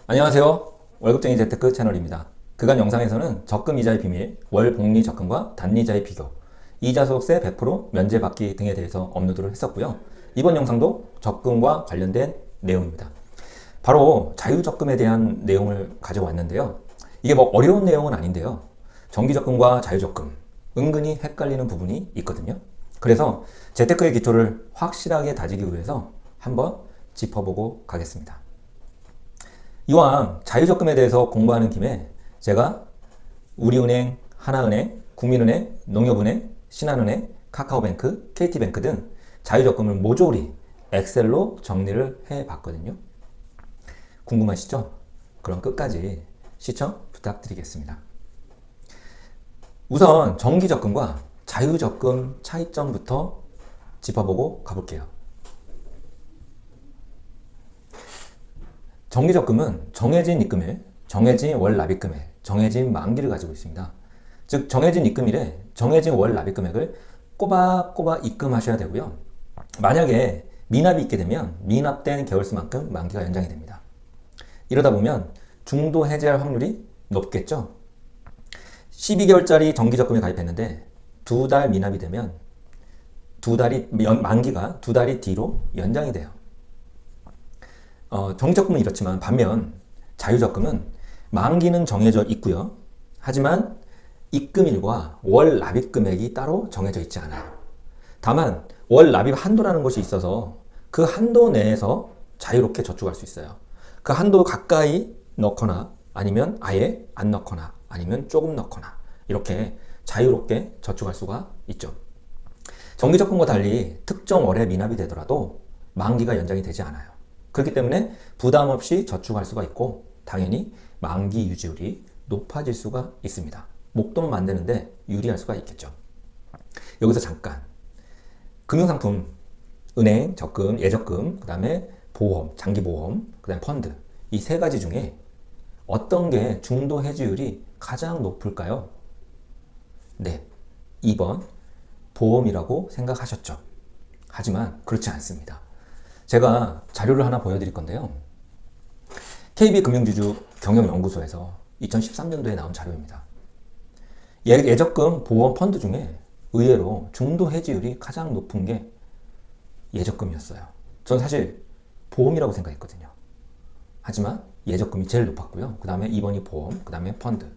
안녕하세요. 월급쟁이 재테크 채널입니다. 그간 영상에서는 적금 이자의 비밀, 월 복리 적금과 단리자의 비교, 이자 소득세 100% 면제받기 등에 대해서 업로드를 했었고요. 이번 영상도 적금과 관련된 내용입니다. 바로 자유적금에 대한 내용을 가져왔는데요. 이게 뭐 어려운 내용은 아닌데요. 정기적금과 자유적금, 은근히 헷갈리는 부분이 있거든요. 그래서 재테크의 기초를 확실하게 다지기 위해서 한번 짚어보고 가겠습니다. 이왕 자유적금에 대해서 공부하는 김에 제가 우리은행, 하나은행, 국민은행, 농협은행, 신한은행, 카카오뱅크, KT뱅크 등 자유적금을 모조리 엑셀로 정리를 해봤거든요. 궁금하시죠? 그럼 끝까지 시청 부탁드리겠습니다. 우선 정기적금과 자유적금 차이점부터 짚어보고 가볼게요. 정기적금은 정해진 입금일, 정해진 월 납입금액, 정해진 만기를 가지고 있습니다. 즉 정해진 입금일에 정해진 월 납입금액을 꼬박꼬박 입금하셔야 되고요. 만약에 미납이 있게 되면 미납된 개월수만큼 만기가 연장이 됩니다. 이러다 보면 중도 해지할 확률이 높겠죠. 12개월짜리 정기적금에 가입했는데 2달 미납이 되면 만기가 2달이 뒤로 연장이 돼요. 정기적금은 이렇지만 반면 자유적금은 만기는 정해져 있고요. 하지만 입금일과 월 납입 금액이 따로 정해져 있지 않아요. 다만 월 납입 한도라는 것이 있어서 그 한도 내에서 자유롭게 저축할 수 있어요. 그 한도 가까이 넣거나 아니면 아예 안 넣거나 아니면 조금 넣거나 이렇게 자유롭게 저축할 수가 있죠. 정기적금과 달리 특정 월에 미납이 되더라도 만기가 연장이 되지 않아요. 그렇기 때문에 부담 없이 저축할 수가 있고 당연히 만기 유지율이 높아질 수가 있습니다. 목돈 만드는데 유리할 수가 있겠죠. 여기서 잠깐 금융상품, 은행, 적금, 예적금, 그 다음에 보험, 장기보험, 그 다음에 펀드 이 세 가지 중에 어떤 게 중도 해지율이 가장 높을까요? 네, 2번 보험이라고 생각하셨죠. 하지만 그렇지 않습니다. 제가 자료를 하나 보여드릴 건데요. KB금융지주 경영연구소에서 2013년도에 나온 자료입니다. 예적금 보험 펀드 중에 의외로 중도 해지율이 가장 높은 게 예적금이었어요. 전 사실 보험이라고 생각했거든요. 하지만 예적금이 제일 높았고요. 그 다음에 2번이 보험, 그 다음에 펀드.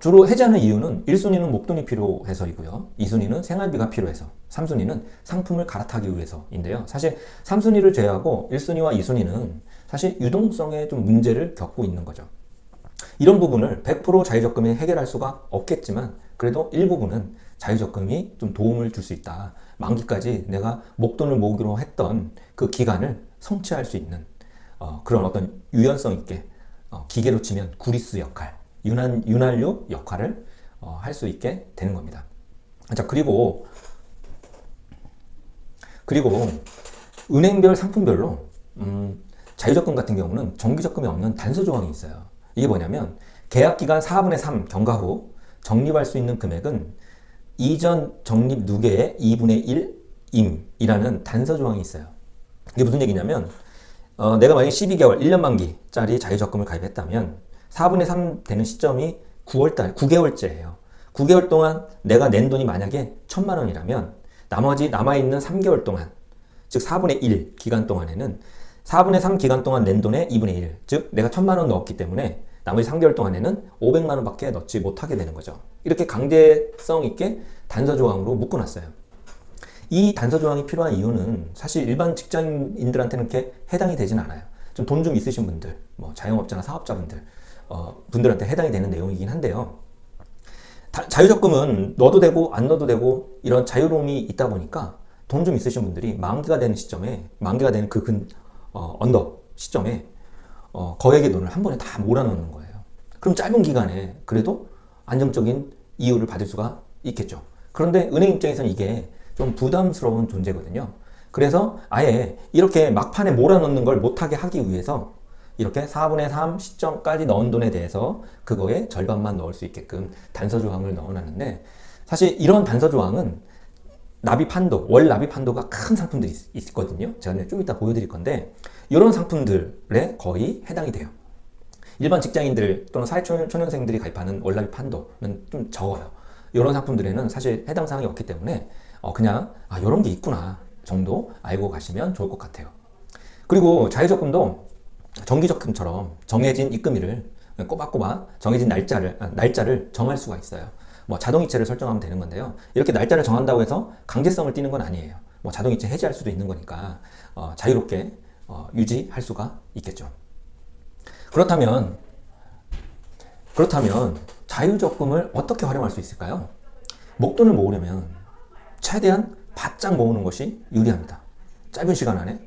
주로 해지하는 이유는 1순위는 목돈이 필요해서이고요. 2순위는 생활비가 필요해서, 3순위는 상품을 갈아타기 위해서인데요. 사실 3순위를 제외하고 1순위와 2순위는 사실 유동성에 좀 문제를 겪고 있는 거죠. 이런 부분을 100% 자유적금이 해결할 수가 없겠지만 그래도 일부분은 자유적금이 좀 도움을 줄 수 있다. 만기까지 내가 목돈을 모으기로 했던 그 기간을 성취할 수 있는 그런 어떤 유연성 있게 기계로 치면 구리스 역할, 윤활유 역할을 할 수 있게 되는 겁니다. 자, 그리고 은행별 상품별로 자유적금 같은 경우는 정기적금이 없는 단서 조항이 있어요. 이게 뭐냐면 계약기간 4분의 3 경과 후 적립할 수 있는 금액은 이전 적립 누계의 2분의 1임이라는 단서 조항이 있어요. 이게 무슨 얘기냐면 내가 만약에 12개월, 1년 만기짜리 자유적금을 가입했다면 4분의 3 되는 시점이 9개월째예요. 9개월 동안 내가 낸 돈이 만약에 1,000만 원이라면 나머지 남아있는 3개월 동안, 즉 4분의 1 기간 동안에는 4분의 3 기간 동안 낸 돈의 2분의 1, 즉 내가 1,000만 원 넣었기 때문에 나머지 3개월 동안에는 500만 원밖에 넣지 못하게 되는 거죠. 이렇게 강제성 있게 단서 조항으로 묶어놨어요. 이 단서 조항이 필요한 이유는 사실 일반 직장인들한테는 이렇게 해당이 되진 않아요. 좀 돈 좀 있으신 분들, 뭐 자영업자나 사업자분들 분들한테 해당이 되는 내용이긴 한데요. 자유적금은 넣어도 되고 안 넣어도 되고 이런 자유로움이 있다 보니까 돈 좀 있으신 분들이 만기가 되는 시점에, 만기가 되는 언덕 시점에 거액의 돈을 한 번에 다 몰아넣는 거예요. 그럼 짧은 기간에 그래도 안정적인 이율을 받을 수가 있겠죠. 그런데 은행 입장에서는 이게 좀 부담스러운 존재거든요. 그래서 아예 이렇게 막판에 몰아넣는 걸 못하게 하기 위해서 이렇게 4분의 3 시점까지 넣은 돈에 대해서 그거의 절반만 넣을 수 있게끔 단서 조항을 넣어놨는데, 사실 이런 단서 조항은 납입 한도, 월 납입 한도가 큰 상품들이 있거든요. 제가 좀 이따 보여드릴 건데 이런 상품들에 거의 해당이 돼요. 일반 직장인들 또는 사회초년생들이 가입하는 월 납입 한도는 좀 적어요. 이런 상품들에는 사실 해당 사항이 없기 때문에 그냥 이런 게 있구나 정도 알고 가시면 좋을 것 같아요. 그리고 자유적금도 정기적금처럼 정해진 입금일을 꼬박꼬박 정해진 날짜를 정할 수가 있어요. 뭐 자동이체를 설정하면 되는 건데요. 이렇게 날짜를 정한다고 해서 강제성을 띠는 건 아니에요. 뭐 자동이체 해지할 수도 있는 거니까 자유롭게 유지할 수가 있겠죠. 그렇다면 자유적금을 어떻게 활용할 수 있을까요? 목돈을 모으려면 최대한 바짝 모으는 것이 유리합니다. 짧은 시간 안에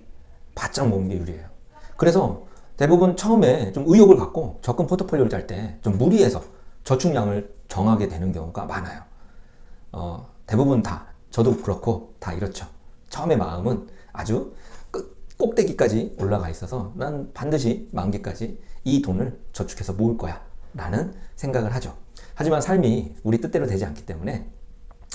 바짝 모으는 게 유리해요. 그래서 대부분 처음에 좀 의욕을 갖고 적금 포트폴리오를 짤 때 좀 무리해서 저축량을 정하게 되는 경우가 많아요. 대부분 다, 저도 그렇고 다 이렇죠. 처음에 마음은 아주 꼭대기까지 올라가 있어서 난 반드시 만기까지 이 돈을 저축해서 모을 거야 라는 생각을 하죠. 하지만 삶이 우리 뜻대로 되지 않기 때문에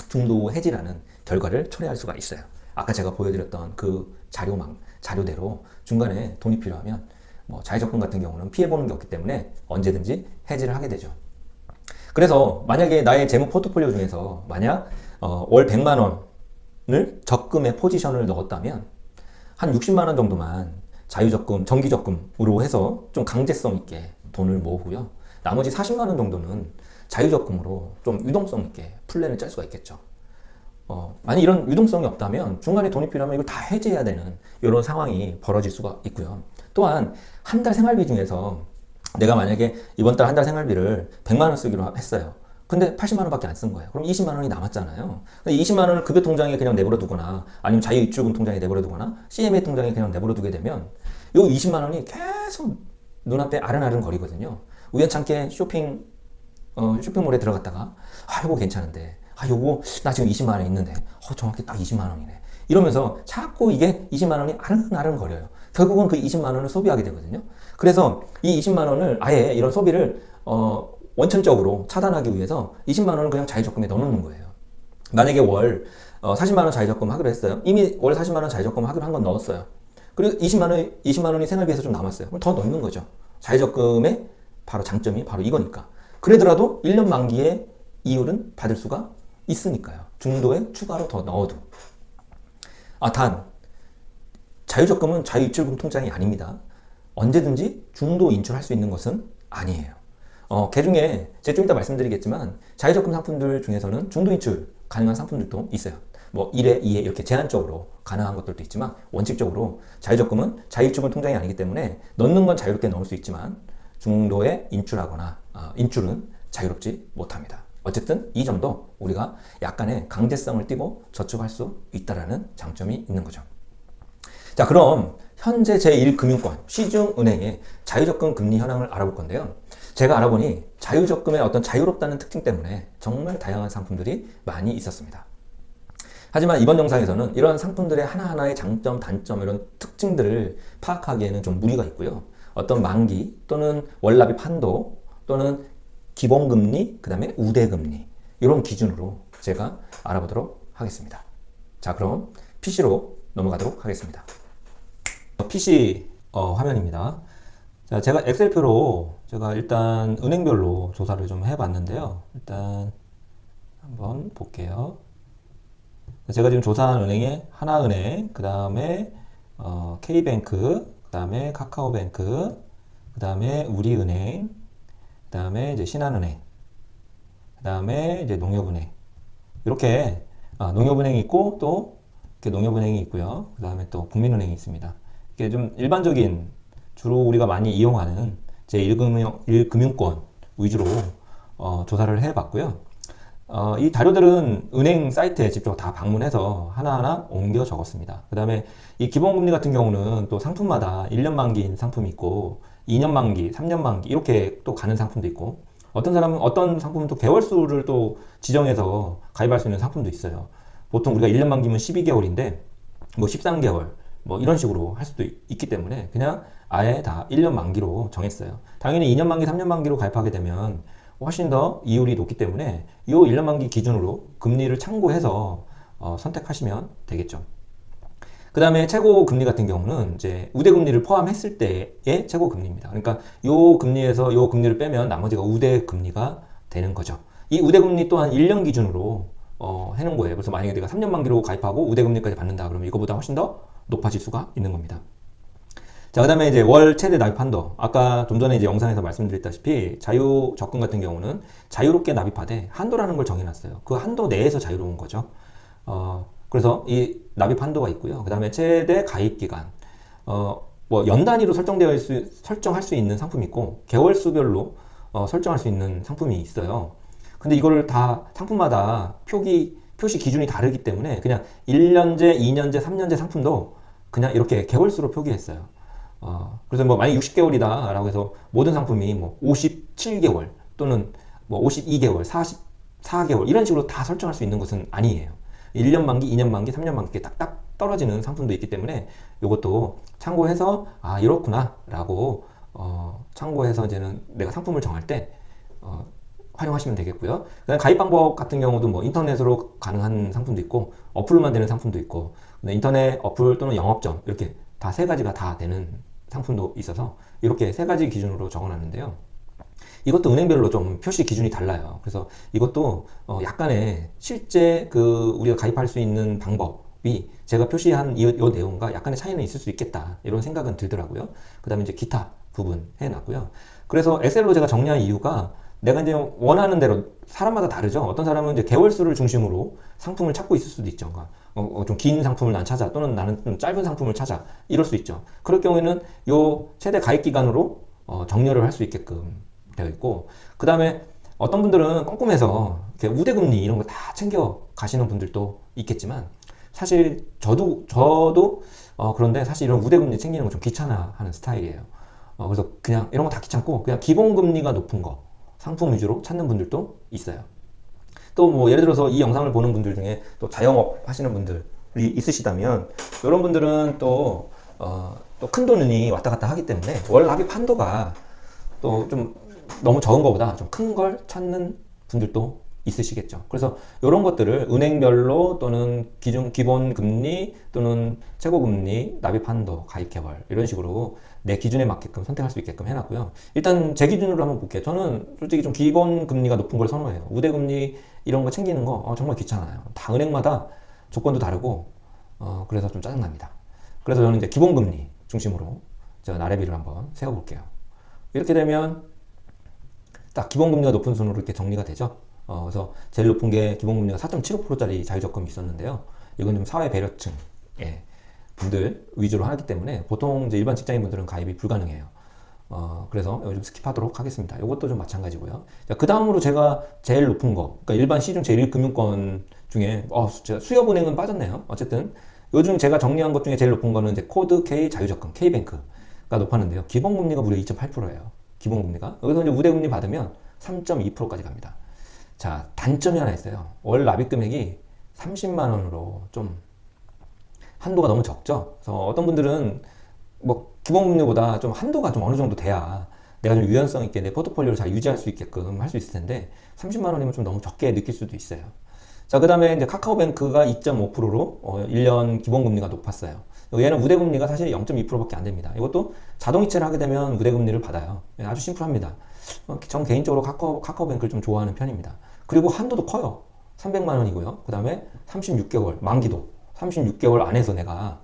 중도 해지라는 결과를 초래할 수가 있어요. 아까 제가 보여드렸던 그 자료대로 중간에 돈이 필요하면 뭐 자유적금 같은 경우는 피해보는 게 없기 때문에 언제든지 해지를 하게 되죠. 그래서 만약에 나의 재무 포트폴리오 중에서 만약 월 100만 원을 적금에 포지션을 넣었다면 한 60만 원 정도만 자유적금, 정기적금으로 해서 좀 강제성 있게 돈을 모으고요. 나머지 40만 원 정도는 자유적금으로 좀 유동성 있게 플랜을 짤 수가 있겠죠. 만약 이런 유동성이 없다면 중간에 돈이 필요하면 이걸 다 해지해야 되는 이런 상황이 벌어질 수가 있고요. 또한 한 달 생활비 중에서 내가 만약에 이번 달 한 달 생활비를 100만 원 쓰기로 했어요. 근데 80만 원밖에 안 쓴 거예요. 그럼 20만 원이 남았잖아요. 20만 원을 급여 통장에 그냥 내버려 두거나 아니면 자유입출금 통장에 내버려 두거나 CMA 통장에 그냥 내버려 두게 되면 요 20만 원이 계속 눈앞에 아른아른 거리거든요. 우연찮게 쇼핑몰에 들어갔다가 이거 괜찮은데 요거 나 지금 20만 원 있는데 정확히 딱 20만 원이네. 이러면서 자꾸 이게 20만 원이 아른아른 거려요. 결국은 그 20만 원을 소비하게 되거든요. 그래서 이 20만 원을 아예 이런 소비를 원천적으로 차단하기 위해서 20만 원을 그냥 자유적금에 넣어놓는 거예요. 만약에 월 40만 원 자유적금 하기로 했어요. 이미 월 40만 원 자유적금 하기로 한 건 넣었어요. 그리고 20만 원이 생활비에서 좀 남았어요. 그럼 더 넣는 거죠. 자유적금의 바로 장점이 바로 이거니까. 그러더라도 1년 만기의 이율은 받을 수가 있으니까요. 중도에 추가로 더 넣어도. 단 자유적금은 자유입출금 통장이 아닙니다. 언제든지 중도 인출할 수 있는 것은 아니에요. 개중에 제가 좀 이따 말씀드리겠지만 자유적금 상품들 중에서는 중도 인출 가능한 상품들도 있어요. 뭐 1회, 2회 이렇게 제한적으로 가능한 것들도 있지만 원칙적으로 자유적금은 자유입출금 통장이 아니기 때문에 넣는 건 자유롭게 넣을 수 있지만 중도에 인출하거나 인출은 자유롭지 못합니다. 어쨌든 이 점도 우리가 약간의 강제성을 띠고 저축할 수 있다는 장점이 있는 거죠. 자, 그럼 현재 제1금융권 시중은행의 자유적금 금리 현황을 알아볼 건데요. 제가 알아보니 자유적금의 어떤 자유롭다는 특징 때문에 정말 다양한 상품들이 많이 있었습니다. 하지만 이번 영상에서는 이런 상품들의 하나하나의 장점, 단점 이런 특징들을 파악하기에는 좀 무리가 있고요. 어떤 만기 또는 월납입 한도 또는 기본금리, 그 다음에 우대금리 이런 기준으로 제가 알아보도록 하겠습니다. 자, 그럼 PC로 넘어가도록 하겠습니다. PC 화면입니다. 자, 제가 엑셀표로 제가 일단 은행별로 조사를 좀 해봤는데요. 일단 한번 볼게요. 제가 지금 조사한 은행이 하나은행, 그 다음에 K뱅크, 그 다음에 카카오뱅크, 그 다음에 우리은행, 그 다음에 이제 신한은행, 그 다음에 이제 농협은행. 이렇게 농협은행이 있고 또 이렇게 농협은행이 있고요. 그 다음에 또 국민은행이 있습니다. 이게 좀 일반적인 주로 우리가 많이 이용하는 제1금융권 위주로 조사를 해봤고요. 이 자료들은 은행 사이트에 직접 다 방문해서 하나하나 옮겨 적었습니다. 그 다음에 이 기본금리 같은 경우는 또 상품마다 1년 만기인 상품이 있고 2년 만기, 3년 만기 이렇게 또 가는 상품도 있고 어떤 사람은 어떤 상품은 또 개월수를 또 지정해서 가입할 수 있는 상품도 있어요. 보통 우리가 1년 만기면 12개월인데 뭐 13개월 뭐 이런 식으로 할 수도 있기 때문에 그냥 아예 다 1년 만기로 정했어요. 당연히 2년 만기, 3년 만기로 가입하게 되면 훨씬 더 이율이 높기 때문에 이 1년 만기 기준으로 금리를 참고해서 선택하시면 되겠죠. 그 다음에 최고 금리 같은 경우는 이제 우대 금리를 포함했을 때의 최고 금리입니다. 그러니까 요 금리에서 요 금리를 빼면 나머지가 우대 금리가 되는 거죠. 이 우대 금리 또한 1년 기준으로 해놓은 거예요. 그래서 만약에 내가 3년 만기로 가입하고 우대 금리까지 받는다 그러면 이거보다 훨씬 더 높아질 수가 있는 겁니다. 자, 그 다음에 이제 월 최대 납입 한도. 아까 좀 전에 이제 영상에서 말씀드렸다시피 자유 적금 같은 경우는 자유롭게 납입하되 한도라는 걸 정해놨어요. 그 한도 내에서 자유로운 거죠. 그래서 이 납입 한도가 있고요. 그 다음에 최대 가입 기간. 뭐 연 단위로 설정할 수 있는 상품이 있고 개월 수별로 설정할 수 있는 상품이 있어요. 근데 이거를 다 상품마다 표시 기준이 다르기 때문에 그냥 1년제, 2년제, 3년제 상품도 그냥 이렇게 개월수로 표기했어요. 그래서 뭐 만약 60개월이다 라고 해서 모든 상품이 뭐 57개월 또는 뭐 52개월, 44개월 이런 식으로 다 설정할 수 있는 것은 아니에요. 1년 만기, 2년 만기, 3년 만기 이렇게 딱딱 떨어지는 상품도 있기 때문에 이것도 참고해서 아 이렇구나 라고 참고해서 이제는 내가 상품을 정할 때 활용하시면 되겠고요. 그다음 가입 방법 같은 경우도 뭐 인터넷으로 가능한 상품도 있고 어플로만 되는 상품도 있고 인터넷 어플 또는 영업점 이렇게 다 세 가지가 다 되는 상품도 있어서 이렇게 세 가지 기준으로 적어놨는데요. 이것도 은행별로 좀 표시 기준이 달라요. 그래서 이것도 약간의 실제 우리가 가입할 수 있는 방법이 제가 표시한 이 내용과 약간의 차이는 있을 수 있겠다 이런 생각은 들더라고요. 그 다음에 이제 기타 부분 해놨고요. 그래서 엑셀로 제가 정리한 이유가 내가 이제 원하는 대로 사람마다 다르죠. 어떤 사람은 이제 개월수를 중심으로 상품을 찾고 있을 수도 있죠. 좀 긴 상품을 난 찾아 또는 나는 좀 짧은 상품을 찾아 이럴 수 있죠. 그럴 경우에는 요 최대 가입 기간으로 정렬을 할 수 있게끔 되어 있고 그 다음에 어떤 분들은 꼼꼼해서 이렇게 우대금리 이런 거 다 챙겨 가시는 분들도 있겠지만 사실 저도 그런데 사실 이런 우대금리 챙기는 거 좀 귀찮아하는 스타일이에요. 그래서 그냥 이런 거 다 귀찮고 그냥 기본금리가 높은 거 상품 위주로 찾는 분들도 있어요. 또 뭐 예를 들어서 이 영상을 보는 분들 중에 또 자영업 하시는 분들이 있으시다면 이런 분들은 또 큰 돈이 왔다 갔다 하기 때문에 월 납입 한도가 또 좀 너무 적은 것보다 좀 큰 걸 찾는 분들도 있으시겠죠. 그래서 이런 것들을 은행별로 또는 기본 금리 또는 최고 금리, 납입 한도, 가입 개월 이런 식으로 내 기준에 맞게끔 선택할 수 있게끔 해놨고요. 일단 제 기준으로 한번 볼게요. 저는 솔직히 좀 기본 금리가 높은 걸 선호해요. 우대 금리 이런 거 챙기는 거 정말 귀찮아요. 다 은행마다 조건도 다르고 그래서 좀 짜증납니다. 그래서 저는 이제 기본 금리 중심으로 제가 나래비를 한번 세워볼게요. 이렇게 되면 딱 기본금리가 높은 순으로 이렇게 정리가 되죠. 그래서 제일 높은 게 기본금리가 4.75%짜리 자유적금이 있었는데요. 이건 좀 사회 배려층 분들 위주로 하기 때문에 보통 이제 일반 직장인분들은 가입이 불가능해요. 그래서 요즘 스킵하도록 하겠습니다. 이것도 좀 마찬가지고요. 그 다음으로 제가 제일 높은 거, 그러니까 일반 시중 제1금융권 중에 수협은행은 빠졌네요. 어쨌든 요즘 제가 정리한 것 중에 제일 높은 거는 이제 코드 K 자유적금, K뱅크가 높았는데요. 기본금리가 무려 2.8%예요. 기본금리가. 여기서 이제 우대금리 받으면 3.2%까지 갑니다. 자, 단점이 하나 있어요. 월 납입 금액이 30만 원으로 좀 한도가 너무 적죠. 그래서 어떤 분들은 뭐 기본금리보다 좀 한도가 좀 어느 정도 돼야 내가 좀 유연성 있게 내 포트폴리오를 잘 유지할 수 있게끔 할 수 있을 텐데 30만 원이면 좀 너무 적게 느낄 수도 있어요. 자, 그 다음에 이제 카카오뱅크가 2.5%로 1년 기본금리가 높았어요. 얘는 우대금리가 사실 0.2%밖에 안 됩니다. 이것도 자동이체를 하게 되면 우대금리를 받아요. 아주 심플합니다. 전 개인적으로 카카오뱅크를 좀 좋아하는 편입니다. 그리고 한도도 커요. 300만 원이고요. 그 다음에 36개월, 만기도 36개월 안에서 내가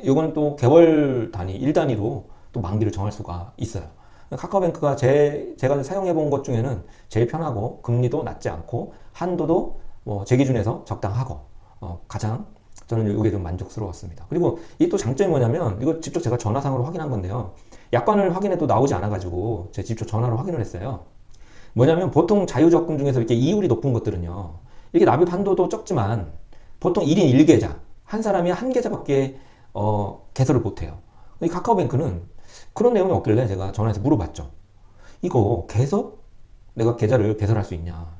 이거는 또 개월 단위, 일 단위로 또 만기를 정할 수가 있어요. 카카오뱅크가 제가 사용해 본 것 중에는 제일 편하고 금리도 낮지 않고 한도도 제 기준에서 적당하고 가장 저는 이게 좀 만족스러웠습니다. 그리고 이 또 장점이 뭐냐면 이거 직접 제가 전화상으로 확인한 건데요. 약관을 확인해도 나오지 않아가지고 제가 직접 전화로 확인을 했어요. 뭐냐면 보통 자유적금 중에서 이렇게 이율이 높은 것들은요. 이렇게 납입 한도도 적지만 보통 1인 1계좌 한 사람이 한 계좌밖에 개설을 못해요. 이 카카오뱅크는 그런 내용이 없길래 제가 전화해서 물어봤죠. 이거 내가 계좌를 개설할 수 있냐?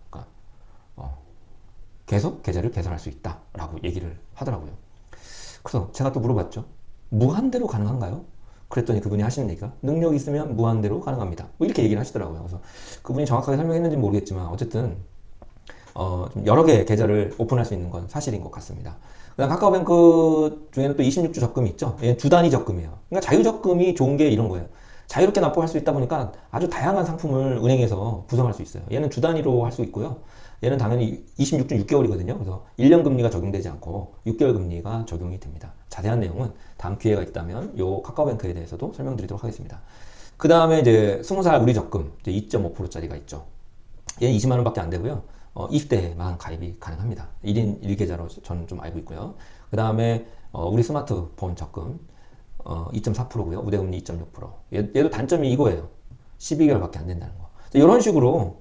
그러니까 계좌를 개설할 수 있다 라고 얘기를 하더라고요. 그래서 제가 또 물어봤죠. 무한대로 가능한가요? 그랬더니 그분이 하시는 얘기가 능력이 있으면 무한대로 가능합니다. 뭐 이렇게 얘기를 하시더라고요. 그래서 그분이 정확하게 설명했는지 모르겠지만 어쨌든 좀 여러 개의 계좌를 오픈할 수 있는 건 사실인 것 같습니다. 그다음 카카오뱅크 중에는 또 26주 적금이 있죠. 얘는 주 단위 적금이에요. 그러니까 자유적금이 좋은 게 이런 거예요. 자유롭게 납부할 수 있다 보니까 아주 다양한 상품을 은행에서 구성할 수 있어요. 얘는 주 단위로 할 수 있고요. 얘는 당연히 26주 6개월이거든요. 그래서 1년 금리가 적용되지 않고 6개월 금리가 적용이 됩니다. 자세한 내용은 다음 기회가 있다면 요 카카오뱅크에 대해서도 설명드리도록 하겠습니다. 그 다음에 이제 20살 우리 적금 이제 2.5%짜리가 있죠. 얘는 20만 원밖에 안 되고요. 20대만 가입이 가능합니다. 1인 1계좌로 저는 좀 알고 있고요. 그 다음에 우리 스마트폰 적금 2.4%고요. 우대금리 2.6%. 얘도 단점이 이거예요. 12개월밖에 안 된다는 거. 이런 식으로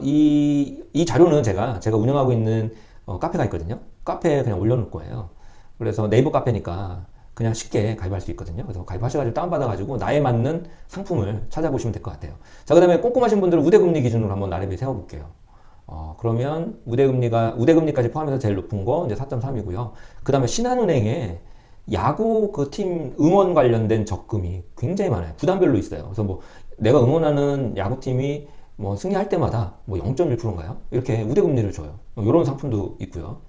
이 자료는 제가 운영하고 있는 카페가 있거든요. 카페에 그냥 올려놓을 거예요. 그래서 네이버 카페니까 그냥 쉽게 가입할 수 있거든요. 그래서 가입하셔가지고 다운받아가지고 나에 맞는 상품을 찾아보시면 될 것 같아요. 자, 그 다음에 꼼꼼하신 분들은 우대금리 기준으로 한번 나름대로 세워볼게요. 그러면 우대금리까지 포함해서 제일 높은 거 이제 4.3이고요. 그 다음에 신한은행에 야구 그 팀 응원 관련된 적금이 굉장히 많아요. 구단별로 있어요. 그래서 뭐 내가 응원하는 야구팀이 뭐 승리할 때마다 뭐 0.1%인가요? 이렇게 우대금리를 줘요. 이런 상품도 있고요.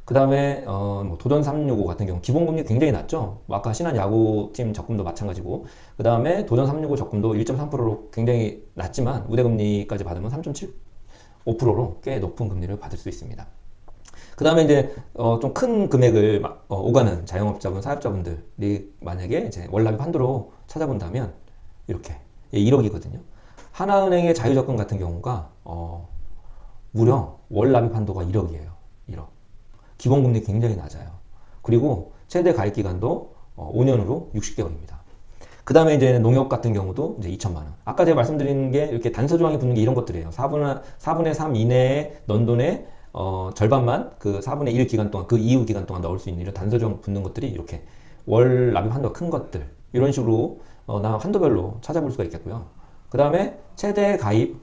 그 다음에 뭐 도전 365 같은 경우 기본금리 굉장히 낮죠. 뭐 아까 신한 야구팀 적금도 마찬가지고, 그 다음에 도전 365 적금도 1.3%로 굉장히 낮지만 우대금리까지 받으면 3.75%로 꽤 높은 금리를 받을 수 있습니다. 그 다음에 이제 좀 큰 금액을 오가는 자영업자분, 사업자분들이 만약에 이제 월납입 한도로 찾아본다면 이렇게 1억이거든요. 하나은행의 자유적금 같은 경우가 무려 월납입 한도가 1억이에요. 1억. 기본금리 굉장히 낮아요. 그리고 최대 가입 기간도 5년으로 60개월입니다. 그 다음에 이제 농협 같은 경우도 이제 2천만 원. 아까 제가 말씀드린 게 이렇게 단서 조항이 붙는 게 이런 것들이에요. 4분의 3 이내에 넌 돈의 절반만 그 4분의 1 기간 동안, 그 이후 기간 동안 넣을 수 있는 이런 단서 조항 붙는 것들이 이렇게 월 납입 한도가 큰 것들. 이런 식으로 나 한도별로 찾아볼 수가 있겠고요. 그 다음에 최대 가입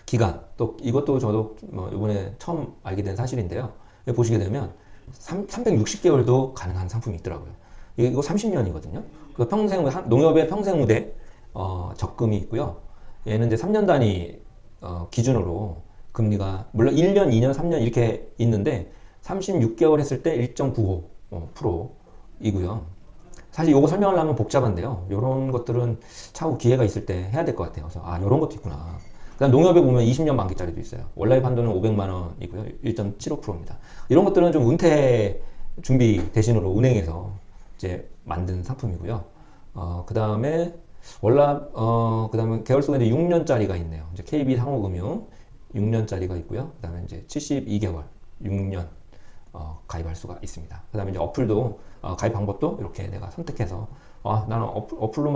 기간. 또 이것도 저도 이번에 처음 알게 된 사실인데요. 보시게 되면 360개월도 가능한 상품이 있더라고요. 이거 30년이거든요. 그 농협의 평생 우대 적금이 있고요. 얘는 이제 3년 단위 기준으로 금리가 물론 1년, 2년, 3년 이렇게 있는데 36개월 했을 때 1.95%이고요. 사실 이거 설명을 하면 복잡한데요. 이런 것들은 차후 기회가 있을 때 해야 될 것 같아요. 그래서 이런 것도 있구나. 그다음 농협에 보면 20년 만기짜리도 있어요. 원라입 한도는 500만 원이고요. 1.75%입니다. 이런 것들은 좀 은퇴 준비 대신으로 은행에서 이제 만든 상품이고요. 그다음에 그다음에 계열 속에 이제 6년짜리가 있네요. 이제 KB 상호금융 6년짜리가 있고요. 그다음에 이제 72개월 6년 가입할 수가 있습니다. 그다음에 이제 어플도 가입 방법도 이렇게 내가 선택해서 나는 어플로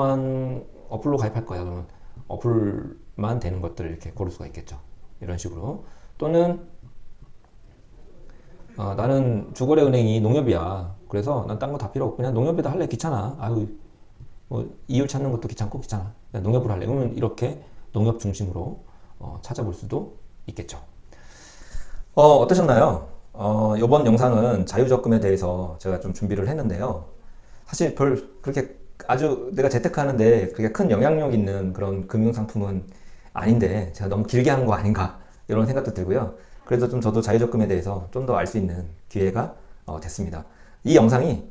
가입할 거야. 그러면 어플만 되는 것들을 이렇게 고를 수가 있겠죠. 이런 식으로. 또는 나는 주거래 은행이 농협이야. 그래서 난 딴 거 다 필요 없고 그냥 농협에다 할래. 귀찮아. 뭐 이율 찾는 것도 귀찮고 귀찮아. 그냥 농협으로 할래. 그러면 이렇게 농협 중심으로 찾아볼 수도 있겠죠. 어떠셨나요? 이번 영상은 자유적금에 대해서 제가 좀 준비를 했는데요. 사실 그렇게 아주 내가 재테크하는데 그렇게 큰 영향력 있는 그런 금융상품은 아닌데 제가 너무 길게 한 거 아닌가 이런 생각도 들고요. 그래서 좀 저도 자유적금에 대해서 좀 더 알 수 있는 기회가 됐습니다. 이 영상이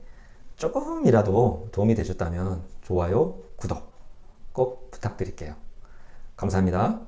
조금이라도 도움이 되셨다면 좋아요, 구독 꼭 부탁드릴게요. 감사합니다.